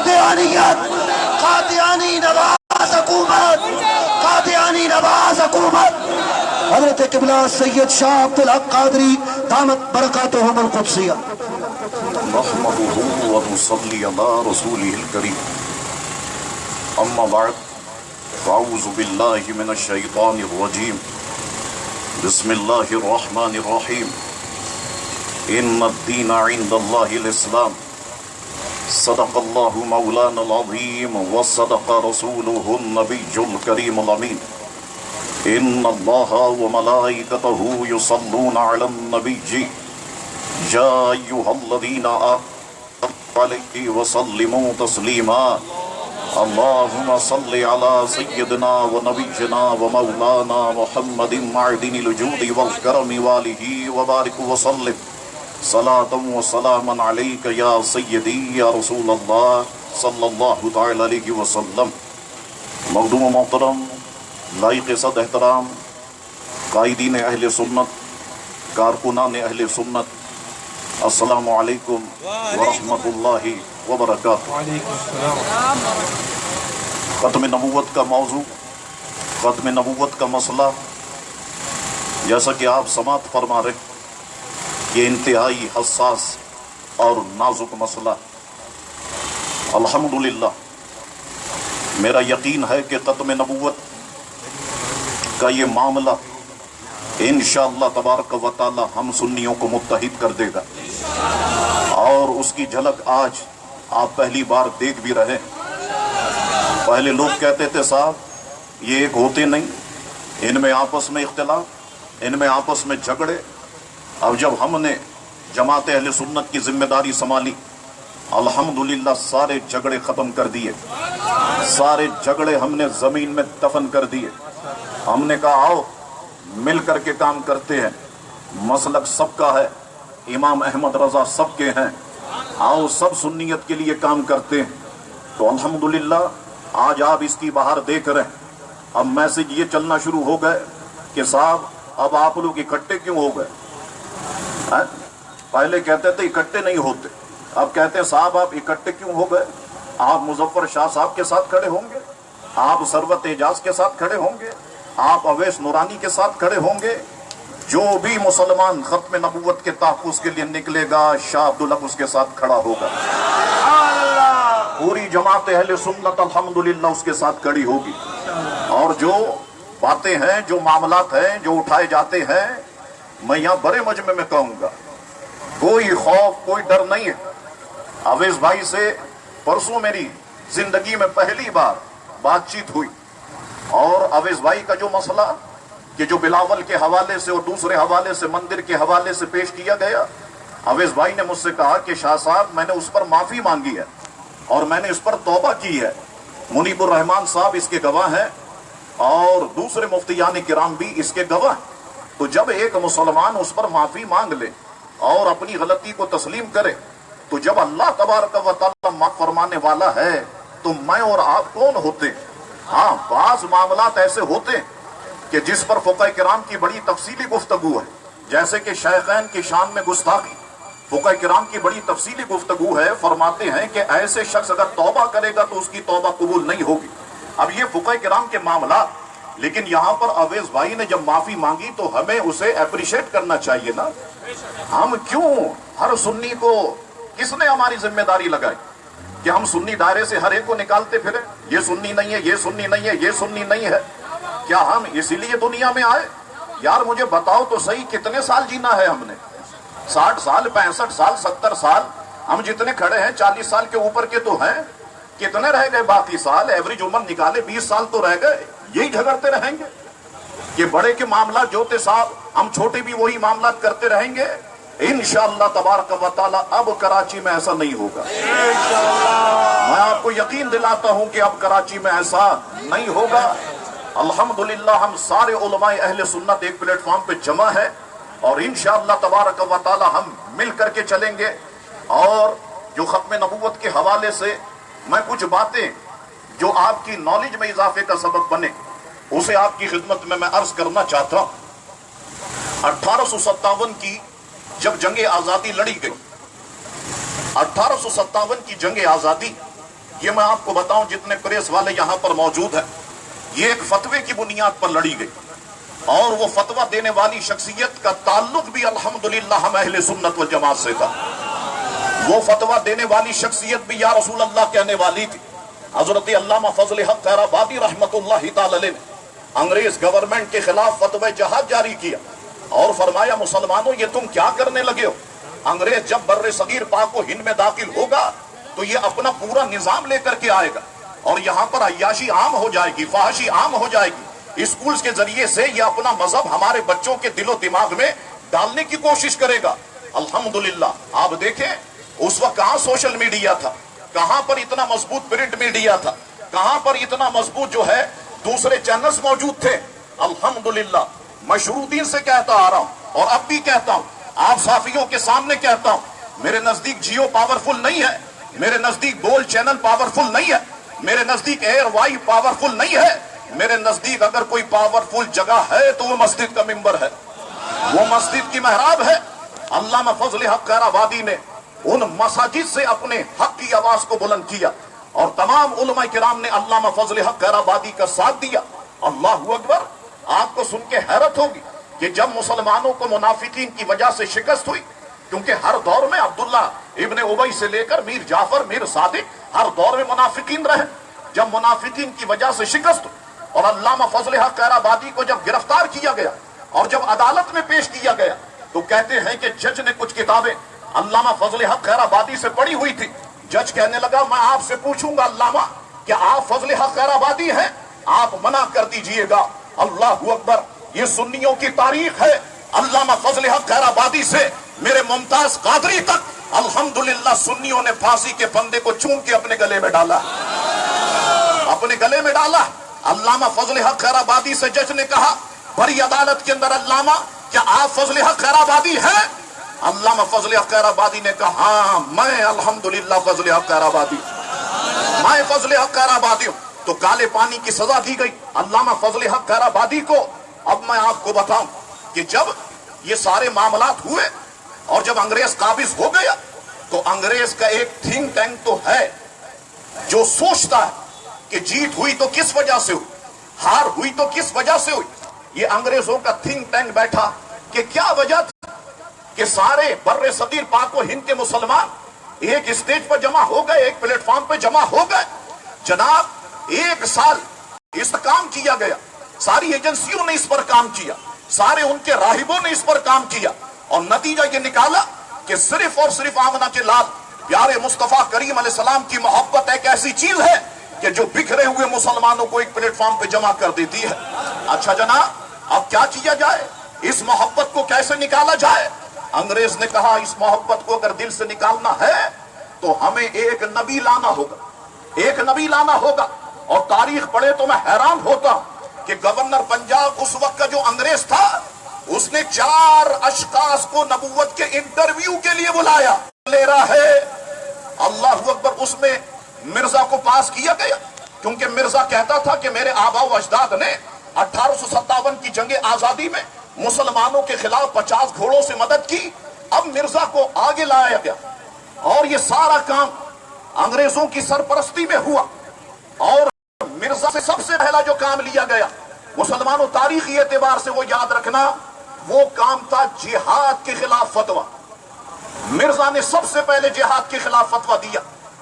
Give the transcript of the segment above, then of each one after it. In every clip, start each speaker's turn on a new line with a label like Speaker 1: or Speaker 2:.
Speaker 1: قادیانیت، قادیانی نواز حکومت، قادیانی نواز حکومت۔ حضرت قبلہ سید شاہ عبد الحق قادری دامت برکاتہم القدسیہ۔
Speaker 2: نحمده ونصلي على رسوله الكريم، اما بعد فاعوذ بالله من الشيطان الرجيم، بسم الله الرحمن الرحيم، ان الدين عند الله الاسلام، صدق الله مولانا العظيم وصدق رسوله النبي الكريم الامين، ان الله وملائكته يصلون على النبي يا ايها الذين آمنوا عليه وسلموا تسليما، اللهم صل على سيدنا ونبينا ومولانا محمد معدن الجود والكرم وآله وبارك وسلم صلاة وسلاما عليك يا سيدي يا رسول الله صلى الله تعالى عليه وسلم۔ مخدوم محترم، لائق صد احترام، قائدین اہل سنت، کارکنان اہل سنت، السلام علیکم ورحمۃ اللہ وبرکاتہ۔ ختم نبوت کا موضوع، ختم نبوت کا مسئلہ، جیسا کہ آپ سماعت فرما رہے، یہ انتہائی حساس اور نازک مسئلہ۔ الحمدللہ میرا یقین ہے کہ ختم نبوت کا یہ معاملہ انشاءاللہ تبارک و تعالی ہم سنیوں کو متحد کر دے گا، اور اس کی جھلک آج آپ پہلی بار دیکھ بھی رہے۔ پہلے لوگ کہتے تھے صاحب یہ ایک ہوتے نہیں، ان میں آپس میں اختلاف، ان میں آپس میں جھگڑے۔ اب جب ہم نے جماعت اہل سنت کی ذمہ داری سنبھالی، الحمدللہ سارے جھگڑے ختم کر دیے، سارے جھگڑے ہم نے زمین میں دفن کر دیے۔ ہم نے کہا آؤ مل کر کے کام کرتے ہیں، مسلک سب کا ہے، امام احمد رضا سب کے ہیں، آؤ سب سنیت کے لیے کام کرتے ہیں۔ تو الحمدللہ آج آپ اس کی بہار دیکھ رہے ہیں۔ اب میسج یہ چلنا شروع ہو گئے کہ صاحب اب آپ لوگ اکٹھے کیوں ہو گئے؟ پہلے کہتے تھے اکٹھے نہیں ہوتے، اب کہتے ہیں صاحب آپ اکٹھے کیوں ہو گئے؟ آپ مظفر شاہ صاحب کے ساتھ کھڑے ہوں گے، آپ ثروت اعجاز کے ساتھ کھڑے ہوں گے، آپ اویس نورانی کے ساتھ کھڑے ہوں گے۔ جو بھی مسلمان ختم نبوت کے تحفظ کے لیے نکلے گا، شاہ عبدالحق اس کے ساتھ کھڑا ہوگا، پوری جماعت اہل سنت الحمدللہ اس کے ساتھ کھڑی ہوگی۔ اور جو باتیں ہیں، جو معاملات ہیں جو اٹھائے جاتے ہیں، میں یہاں بڑے مجمع میں کہوں گا کوئی خوف کوئی ڈر نہیں ہے۔ اویس بھائی سے پرسوں میری زندگی میں پہلی بار بات چیت ہوئی، اور اویس بھائی کا جو مسئلہ کہ جو بلاول کے حوالے سے اور دوسرے حوالے سے مندر کے حوالے سے پیش کیا گیا، اویس بھائی نے مجھ سے کہا کہ شاہ صاحب میں نے اس پر معافی مانگی ہے اور میں نے اس پر توبہ کی ہے۔ منیب الرحمان صاحب اس کے گواہ ہیں، اور دوسرے مفتیان کرام بھی اس کے گواہ ہیں۔ تو جب ایک مسلمان اس پر معافی مانگ لے اور اپنی غلطی کو تسلیم کرے، تو جب اللہ تبارک و تعالی معاف فرمانے والا ہے تو میں اور آپ کون ہوتے؟ ہاں بعض معاملات ایسے ہوتے ہیں کہ جس پر فقہ کرام کی بڑی تفصیلی گفتگو ہے، جیسے کہ شیخین کی شان میں گستاخی، فقہ کرام کی بڑی تفصیلی گفتگو ہے۔ فرماتے ہیں کہ ایسے شخص اگر توبہ کرے گا تو اس کی توبہ قبول نہیں ہوگی۔ اب یہ فقہ کرام کے معاملات، لیکن یہاں پر اویس بھائی نے جب معافی مانگی تو ہمیں اسے اپریشیٹ کرنا چاہیے نا۔ ہم کیوں ہر سنی کو، کس نے ہماری ذمہ داری لگائی کہ ہم سنی دائرے سے ہر ایک کو نکالتے پھریں؟ یہ سنی نہیں ہے، یہ سنی نہیں ہے، یہ سنی نہیں ہے۔ کیا ہم اسی لیے دنیا میں آئے؟ یار مجھے بتاؤ تو صحیح، کتنے سال جینا ہے ہم نے؟ 60 سال، 65 سال، 70 سال؟ ہم جتنے کھڑے ہیں 40 سال کے اوپر کے تو ہیں، کتنے رہ گئے باقی سال؟ ایوریج عمر نکالے 20 سال تو رہ گئے۔ یہی جھگڑتے رہیں گے کہ بڑے کے معاملات جو تھے صاحب، ہم چھوٹے بھی وہی معاملات کرتے رہیں گے؟ انشاءاللہ تبارک و تعالی اب کراچی میں ایسا نہیں ہوگا۔ میں آپ کو یقین دلاتا ہوں کہ اب کراچی میں ایسا نہیں ہوگا۔ الحمدللہ ہم سارے علماء اہل سنت ایک پلیٹ فارم پہ جمع ہے، اور انشاءاللہ تبارک و تعالی ہم مل کر کے چلیں گے۔ اور جو ختم نبوت کے حوالے سے میں کچھ باتیں جو آپ کی نالج میں اضافے کا سبب بنے، اسے آپ کی خدمت میں عرض کرنا چاہتا ہوں۔ 1857 کی جب جنگ آزادی لڑی گئی، 1857 کی جنگ آزادی یہ میں آپ کو بتاؤں جتنے پریس والے یہاں پر موجود ہیں، یہ ایک فتوے کی بنیاد پر لڑی گئی، اور وہ فتویٰ دینے والی شخصیت کا تعلق بھی الحمدللہ ہم اہل سنت والجماعت سے تھا۔ وہ فتویٰ دینے والی شخصیت بھی یا رسول اللہ کہنے والی تھی۔ حضرت علامہ فضل حق خیرآبادی رحمت اللہ تعالی علیہ نے انگریز گورنمنٹ کے خلاف فتوی جہاد جاری کیا اور فرمایا مسلمانوں یہ تم کیا کرنے لگے ہو؟ انگریز جب بر صغیر پاک و ہند میں داخل ہوگا تو یہ اپنا پورا نظام لے کر کے آئے گا اور یہاں پر عیاشی عام ہو جائے گی، فحاشی عام ہو جائے گی۔ اسکولز کے ذریعے سے یہ اپنا مذہب ہمارے بچوں کے دل و دماغ میں ڈالنے کی کوشش کرے گا۔ الحمدللہ آپ دیکھیں اس وقت کہاں سوشل میڈیا تھا، کہاں پر اتنا مضبوط پرنٹ میڈیا تھا، کہاں پر اتنا مضبوط جو ہے دوسرے چینلز موجود تھے۔ الحمدللہ میں شروع دن سے کہتا آ رہا ہوں اور اب بھی کہتا ہوں، آپ صحافیوں کے سامنے کہتا ہوں، میرے نزدیک جیو پاورفل نہیں ہے، میرے نزدیک بول چینل پاورفل نہیں ہے، میرے نزدیک ایئر وائی پاورفل نہیں ہے، میرے نزدیک اگر کوئی پاورفل جگہ ہے تو وہ مسجد کا ممبر ہے، وہ مسجد کی محراب ہے۔ علامہ فضل حق خیرآبادی نے ان مساجد سے اپنے حق کی آواز کو بلند کیا اور تمام علماء کرام نے علامہ فضل حق خیرآبادی کا ساتھ دیا۔ اللہ اکبر! آپ کو سن کے حیرت ہوگی کہ جب مسلمانوں کو منافقین کی وجہ سے شکست ہوئی، کیونکہ ہر دور میں عبداللہ ابن ابی سے لے کر میر جعفر، میر صادق، ہر دور میں منافقین رہے، جب منافقین کی وجہ سے شکست ہوئی اور علامہ فضل حق خیرآبادی کو جب گرفتار کیا گیا اور جب عدالت میں پیش کیا گیا تو کہتے ہیں کہ جج نے کچھ کتابیں علامہ فضل حق خیرآبادی سے پڑھی ہوئی تھی۔ جج کہنے لگا میں آپ سے پوچھوں گا علامہ کہ آپ فضل حق خیرآبادی ہیں؟ آپ منع کر دیجئے گا۔ اللہ اکبر! یہ سنیوں کی تاریخ ہے، علامہ فضل حق خیرآبادی سے میرے ممتاز قادری تک الحمدللہ سنیوں نے پھانسی کے پھندے کو چوم کے اپنے گلے میں ڈالا، اپنے گلے میں ڈالا۔ علامہ فضل حق خیرآبادی سے جج نے کہا بڑی عدالت کے اندر علامہ کیا آپ فضل حق خیرآبادی ہیں؟ علامہ فضل حق خیرآبادی نے کہا ہاں میں الحمدللہ فضل حق خیرآبادی، میں فضل حق خیرآبادی ہوں۔ تو کالے پانی کی سزا دی گئی علامہ فضل حق خیرآبادی کو۔ اب میں آپ کو بتاؤں کہ جب یہ سارے معاملات ہوئے اور جب انگریز قابض ہو گیا تو انگریز کا ایک تھنک ٹینک تو ہے جو سوچتا ہے کہ جیت ہوئی تو کس وجہ سے ہوئی، ہار ہوئی تو کس وجہ سے ہوئی۔ یہ انگریزوں کا تھنک ٹینک بیٹھا کہ کیا وجہ تھی کہ سارے بر صغیر پاک و ہند کے مسلمان ایک اسٹیج پر جمع ہو گئے، ایک پلیٹ فارم پہ جمع ہو گئے۔ جناب ایک سال اس پر کام کیا گیا، ساری ایجنسیوں نے اس پر کام کیا، سارے ان کے راہبوں نے اس پر کام کیا اور نتیجہ یہ نکالا کہ صرف اور صرف آمنہ کے لال پیارے مصطفیٰ کریم علیہ السلام کی محبت ایک ایسی چیز ہے کہ جو بکھرے ہوئے مسلمانوں کو ایک پلیٹ فارم پہ جمع کر دیتی ہے۔ اچھا جناب اب کیا کیا جائے، اس محبت کو کیسے نکالا جائے؟ انگریز نے کہا اس محبت کو اگر دل سے نکالنا ہے تو ہمیں ایک نبی لانا ہوگا، ایک نبی لانا ہوگا۔ اور تاریخ پڑھے تو میں حیران ہوتا ہوں کہ گورنر پنجاب اس وقت کا جو انگریز تھا اس نے 4 اشخاص کو نبوت کے انٹرویو کے لیے بلایا، لے رہا ہے۔ اللہ اکبر! اس میں مرزا کو پاس کیا گیا کیونکہ مرزا کہتا تھا کہ میرے آبا و اجداد نے 1857 کی جنگ آزادی میں مسلمانوں کے خلاف 50 گھوڑوں سے مدد کی۔ اب مرزا کو آگے لایا گیا اور یہ سارا کام انگریزوں کی سرپرستی میں ہوا اور مرزا سے سب سے پہلا جو کام لیا گیا مسلمانوں تاریخی اعتبار سے وہ یاد رکھنا، وہ کام تھا جہاد کے خلاف فتویٰ۔ مرزا نے سب سے پہلے جہاد کے خلاف فتویٰ دیا،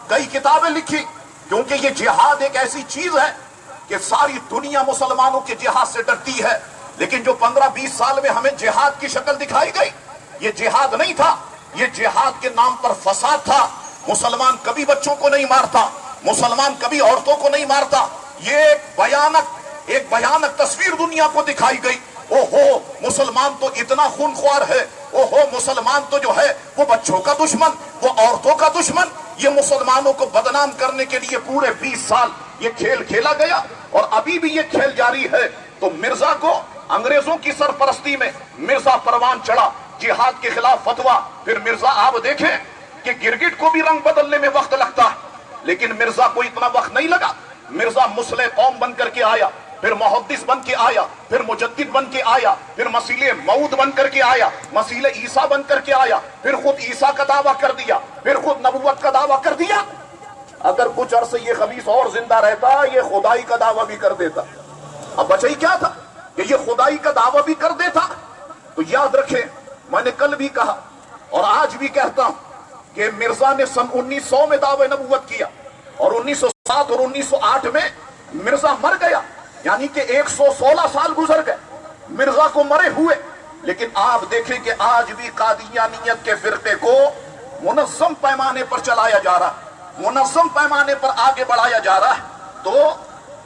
Speaker 2: کئی کتابیں لکھی کیونکہ یہ جہاد ایک ایسی چیز ہے کہ ساری دنیا مسلمانوں کے جہاد سے ڈرتی ہے، لیکن جو 15-20 سال میں ہمیں جہاد کی شکل دکھائی گئی یہ جہاد نہیں تھا، یہ جہاد کے نام پر فساد تھا۔ مسلمان کبھی بچوں کو نہیں مارتا، مسلمان کبھی عورتوں کو نہیں مارتا۔ یہ ایک بھیانک تصویر دنیا کو دکھائی گئی۔ او ہو مسلمان تو اتنا خونخوار ہے، او ہو مسلمان تو جو ہے وہ بچوں کا دشمن، وہ عورتوں کا دشمن۔ یہ مسلمانوں کو بدنام کرنے کے لیے پورے 20 سال یہ کھیل کھیلا گیا اور ابھی بھی یہ کھیل جاری ہے۔ تو مرزا کو انگریزوں کی سرپرستی میں مرزا پروان چڑھا جہاد کے خلاف فتویٰ۔ پھر مرزا آپ دیکھیں کہ گرگٹ کو بھی رنگ بدلنے میں وقت لگتا ہے لیکن مرزا کو اتنا وقت نہیں لگا۔ مرزا مسلح قوم بن کر کے آیا، پھر محدث بن کے آیا، پھر مجدد بن کے آیا، پھر مسیح موعود بن کر کے آیا، مسیح عیسیٰ بن کر کے آیا، پھر خود عیسیٰ کا دعویٰ کر دیا، پھر خود نبوت کا دعویٰ کر دیا۔ اگر کچھ عرصے یہ خبیث اور زندہ رہتا یہ خدائی کا دعویٰ بھی کر دیتا. اب بچہ ہی کیا تھا کہ یہ خدائی کا دعویٰ بھی کر دیتا. تو یاد رکھیں، میں نے کل بھی کہا اور آج بھی کہتا ہوں کہ مرزا نے سن 1900 میں دعوی نبوت کیا اور 1907 اور 1908 میں مرزا مر گیا، یعنی کہ 116 سال گزر گئے مرزا کو مرے ہوئے. لیکن آپ دیکھیں کہ آج بھی قادیانیت کے فرقے کو منظم پیمانے پر چلایا جا رہا ہے، منظم پیمانے پر آگے بڑھایا جا رہا ہے. تو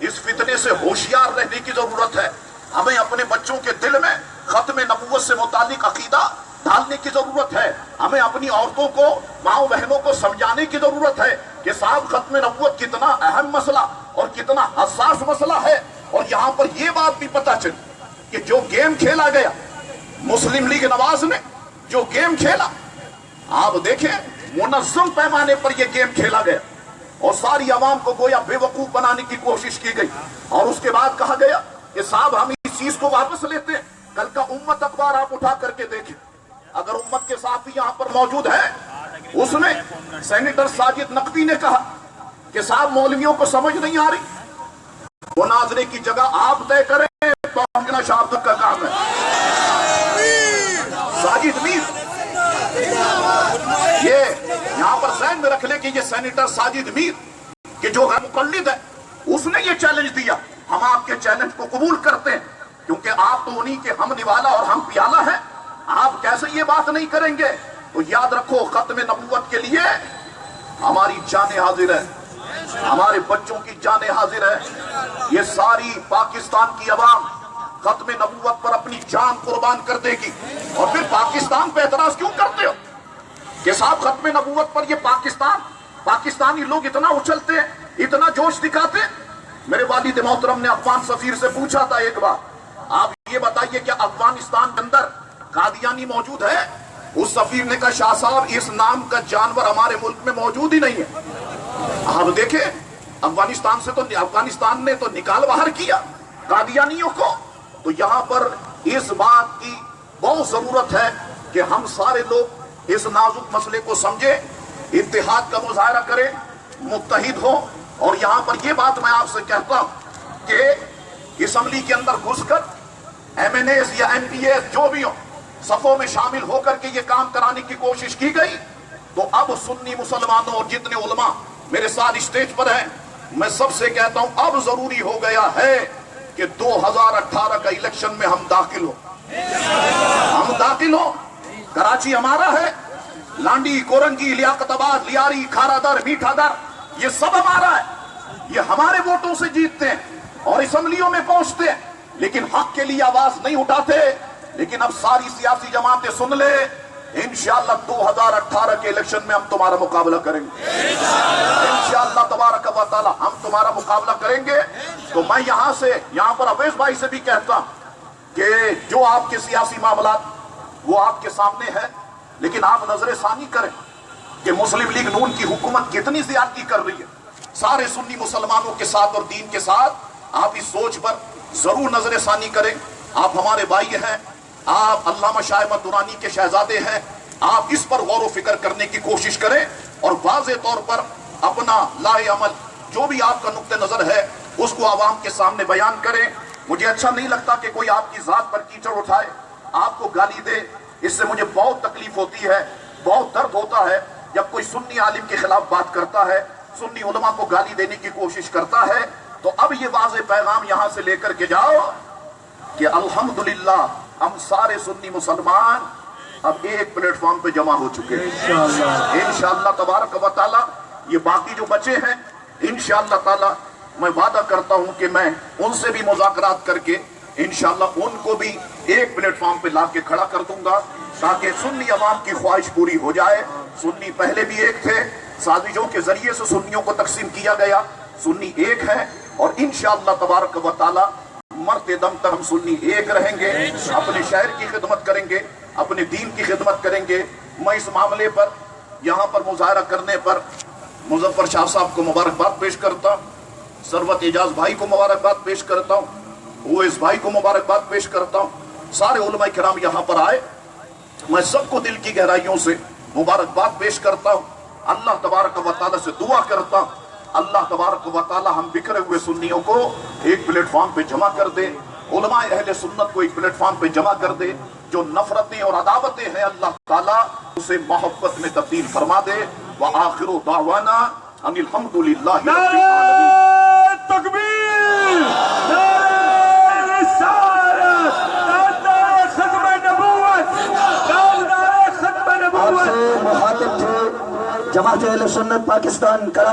Speaker 2: اس فتنے سے ہوشیار رہنے کی ضرورت ہے. ہمیں اپنے بچوں کے دل میں ختم نبوت سے متعلق عقیدہ ڈالنے کی ضرورت ہے. ہمیں اپنی عورتوں کو، ماؤں بہنوں کو سمجھانے کی ضرورت ہے کہ صاحب ختم نبوت کتنا اہم مسئلہ اور کتنا حساس مسئلہ ہے. اور یہاں پر یہ بات بھی پتہ چلی کہ جو گیم کھیلا گیا مسلم لیگ نواز نے، جو گیم کھیلا، آپ دیکھیں منظم پیمانے پر یہ گیم کھیلا گیا اور ساری عوام کو گویا بے وقوف بنانے کی کوشش کی گئی. اور اس کے بعد کہا گیا کہ صاحب ہم اس چیز کو واپس لیتے ہیں. کل کا امت اخبار آپ اٹھا کر کے دیکھیں، اگر امت کے صحافی یہاں پر موجود ہے، اس میں سینیٹر ساجد نقوی نے کہا کہ صاحب مولویوں کو سمجھ نہیں آ رہی، مناظرے کی جگہ آپ طے کریں، پہنچنا شہادت کا کام ہے. ساجد میر، یہ یہاں پر ذہن میں رکھ لے کہ یہ سینیٹر ساجد میر کہ جو غیر مقلد ہے، اس نے یہ چیلنج دیا. ہم آپ کے چیلنج کو قبول کرتے ہیں کیونکہ آپ تو انہی کے ہم نوالا اور ہم پیالہ ہیں. آپ کیسے یہ بات نہیں کریں گے؟ تو یاد رکھو ختم نبوت کے لیے ہماری جانیں حاضر ہے، ہمارے بچوں کی جانیں حاضر ہے. یہ ساری پاکستان کی عوام ختم نبوت پر اپنی جان قربان کر دے گی. اور پھر پاکستان پہ اعتراض کیوں کرتے ہو کہ صاحب ختم نبوت پر یہ پاکستانی لوگ اتنا اچھلتے ہیں، اتنا جوش دکھاتے ہیں. میرے والد محترم نے افغان سفیر سے پوچھا تھا ایک بار، آپ یہ بتائیے کہ افغانستان کے اندر قادیانی موجود ہے؟ اس سفیر نے کہا شاہ صاحب اس نام کا جانور ہمارے ملک میں موجود ہی نہیں ہے. آپ دیکھیں افغانستان نے تو نکال باہر کیا قادیانیوں کو. تو یہاں پر اس بات کی بہت ضرورت ہے کہ ہم سارے لوگ اس نازک مسئلے کو سمجھیں، اتحاد کا مظاہرہ کریں، متحد ہوں. اور یہاں پر یہ بات میں آپ سے کہتا ہوں کہ اسمبلی کے اندر گھس کر ایم این ایز یا ایم پی ایز جو بھی ہوں صفوں میں شامل ہو کر کے یہ کام کرانے کی کوشش کی گئی. تو اب سنی مسلمانوں اور جتنے علماء میرے ساتھ اسٹیج پر ہیں، میں سب سے کہتا ہوں اب ضروری ہو گیا ہے کہ 2018 کا الیکشن میں ہم داخل ہوں. کراچی ہمارا ہے، لانڈی، کورنگی، لیاقت آباد، لیاری، کھارا در، میٹھا در، یہ سب ہمارا ہے. یہ ہمارے ووٹوں سے جیتتے ہیں اور اسمبلیوں میں پہنچتے ہیں، لیکن حق کے لیے آواز نہیں اٹھاتے. لیکن اب ساری سیاسی جماعتیں سن لے، انشاءاللہ 2018 کے الیکشن میں ہم تمہارا مقابلہ کریں گے. انشاءاللہ تبارک و تعالی ہم تمہارا مقابلہ کریں گے. تو میں یہاں پر اویس بھائی سے بھی کہتا ہوں کہ جو آپ کے سیاسی معاملات وہ آپ کے سامنے ہے، لیکن آپ نظر ثانی کریں کہ مسلم لیگ نون کی حکومت کتنی زیادتی کر رہی ہے سارے سنی مسلمانوں کے ساتھ اور دین کے ساتھ. آپ اس سوچ پر ضرور نظر ثانی کریں. آپ ہمارے بھائی ہیں، آپ علامہ شاہ احمد درانی کے شہزادے ہیں. آپ اس پر غور و فکر کرنے کی کوشش کریں اور واضح طور پر اپنا لائے عمل جو بھی آپ کا نقطہ نظر ہے اس کو عوام کے سامنے بیان کریں. مجھے اچھا نہیں لگتا کہ کوئی آپ کی ذات پر کیچڑ اٹھائے، آپ کو گالی دے. اس سے مجھے بہت تکلیف ہوتی ہے، بہت درد ہوتا ہے جب کوئی سنی عالم کے خلاف بات کرتا ہے، سنی علماء کو گالی دینے کی کوشش کرتا ہے. تو اب یہ واضح پیغام یہاں سے لے کر کے جاؤ کہ الحمدللہ ہم سارے سنی مسلمان اب ایک پلیٹ فارم پہ جمع ہو چکے ہیں. انشاءاللہ تبارک و تعالی یہ باقی جو بچے ہیں انشاءاللہ تعالی میں وعدہ کرتا ہوں کہ میں ان سے بھی مذاکرات کر کے انشاءاللہ ان کو بھی ایک پلیٹ فارم پہ لا کے کھڑا کر دوں گا تاکہ سنی عوام کی خواہش پوری ہو جائے. سنی پہلے بھی ایک تھے، سازشوں کے ذریعے سے سنیوں کو تقسیم کیا گیا، سنی ایک ہے اور انشاءاللہ تبارک و تعالی مرتے دم تک ہم سنی ایک رہیں گے. اپنے شہر کی خدمت کریں گے، اپنے دین کی خدمت کریں گے. میں اس معاملے پر یہاں پر مظاہرہ کرنے پر مظفر شاہ صاحب کو مبارکباد پیش کرتا ہوں، ثروت اعجاز بھائی کو مبارکباد پیش کرتا ہوں، اویس بھائی کو مبارکباد پیش کرتا ہوں. سارے علماء کرام یہاں پر آئے، میں سب کو دل کی گہرائیوں سے مبارکباد پیش کرتا ہوں. اللہ تبارک و تعالی سے دعا کرتا ہوں اللہ تبارک و تعالی ہم بکھرے ہوئے سنیوں کو ایک پلیٹ فارم پہ جمع کر دے، علماء اہل سنت کو ایک پلیٹ فارم پہ جمع کر دے، جو نفرتیں اور عداوتیں ہیں اللہ تعالیٰ اسے محبت میں تبدیل فرما دے۔ وآخر دعوانا ان الحمد للہ رب العالمین۔
Speaker 3: تکبیر، نعرہ رسالت، نعرہ ختم نبوت، نعرہ ختم
Speaker 1: آپ
Speaker 3: نبوت۔
Speaker 1: سے مخاطب تھے جماعت اہل سنت پاکستان کراچی